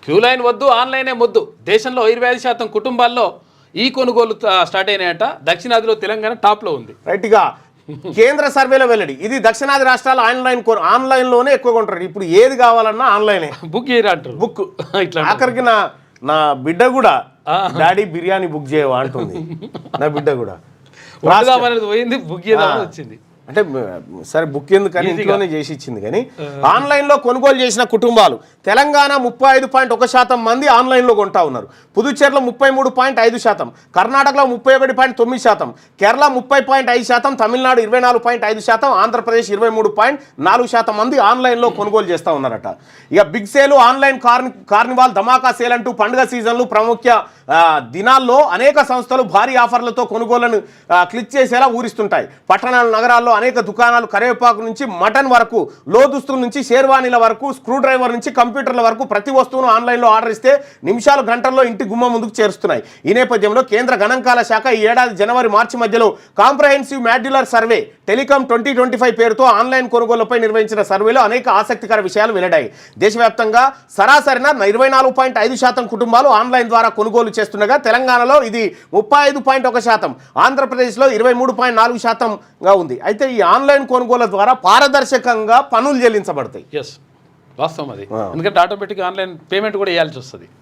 Queue line వద్దు, ఆన్లైనే ముద్దు. దేశంలో 25% కుటుంబాల్లో ఈ కొనుగోలు స్టార్ట్ అయినాయట. దక్షిణాదిలో తెలంగాణ టాప్లో ఉంది. రైట్గా కేంద్ర సర్వేలో వెల్లడి. ఇది దక్షిణాది రాష్ట్రాలు ఆన్లైన్లోనే ఎక్కువ కొంటారు. ఇప్పుడు ఏది కావాలన్నా ఆన్లైనే బుక్ చేయరా అంటారు. బుక్ ఇట్లా ఆఖరికి నా బిడ్డ కూడా డాడీ బిర్యానీ బుక్ చేయవా అంటుంది. నా బిడ్డ కూడా పోయింది, బుక్ చేద్దామని వచ్చింది. అంటే సరే బుక్ ఎందుకని ఇంట్లోనే చేసి ఇచ్చింది. కానీ ఆన్లైన్లో కొనుగోలు చేసిన కుటుంబాలు తెలంగాణ 35.1% మంది ఆన్లైన్లో కొంటా ఉన్నారు. పుదుచ్చేరిలో 33.5%, కర్ణాటకలో 31.9%, కేరళ 30.5%, తమిళనాడు 24.5%, ఆంధ్రప్రదేశ్ 23.4% మంది ఆన్లైన్లో కొనుగోలు చేస్తూ ఉన్నారట. ఇక బిగ్ సేలు, ఆన్లైన్ కార్నివాల్, ధమాకా సేల్ అంటూ పండుగ సీజన్లు ప్రముఖ దినాల్లో అనేక సంస్థలు భారీ ఆఫర్లతో కొనుగోళ్లను క్లిక్ చేసేలా ఊరిస్తుంటాయి. పట్టణాలు, నగరాల్లో అనేక దుకాణాలు కరివేపాకు నుంచి మటన్ వరకు, లోదుస్తుల నుంచి షేర్వానీల వరకు, స్క్రూ డ్రైవర్ నుంచి కంప్యూటర్ల వరకు ప్రతి వస్తువును ఆన్లైన్లో ఆర్డర్ ఇస్తే నిమిషాలు, గంటల్లో ఇంటి గుమ్మ ముందుకు చేరుస్తున్నాయి. ఈ నేపథ్యంలో కేంద్ర గణాంకాల శాఖ ఈ ఏడాది జనవరి మార్చి మధ్యలో కాంప్రహెన్సివ్ మాడ్యులర్ సర్వే టెలికాం 2025 పేరుతో ఆన్లైన్ కొనుగోళ్లపై నిర్వహించిన సర్వేలో అనేక ఆసక్తికర విషయాలు వెల్లడాయి. దేశవ్యాప్తంగా సరాసరిన 24.5% కుటుంబాలు ఆన్లైన్ ద్వారా కొనుగోలు చేస్తుండగా తెలంగాణలో ఇది 35.1%, ఆంధ్రప్రదేశ్లో 23.4%గా ఉంది. అయితే ఈ ఆన్లైన్ కొనుగోలు ద్వారా పారదర్శకంగా పన్నులు చెల్లించబడతాయి. వాస్తవం అది. ఎందుకంటే ఆటోమేటిక్గా ఆన్లైన్ పేమెంట్ కూడా వేయాల్సి వస్తుంది.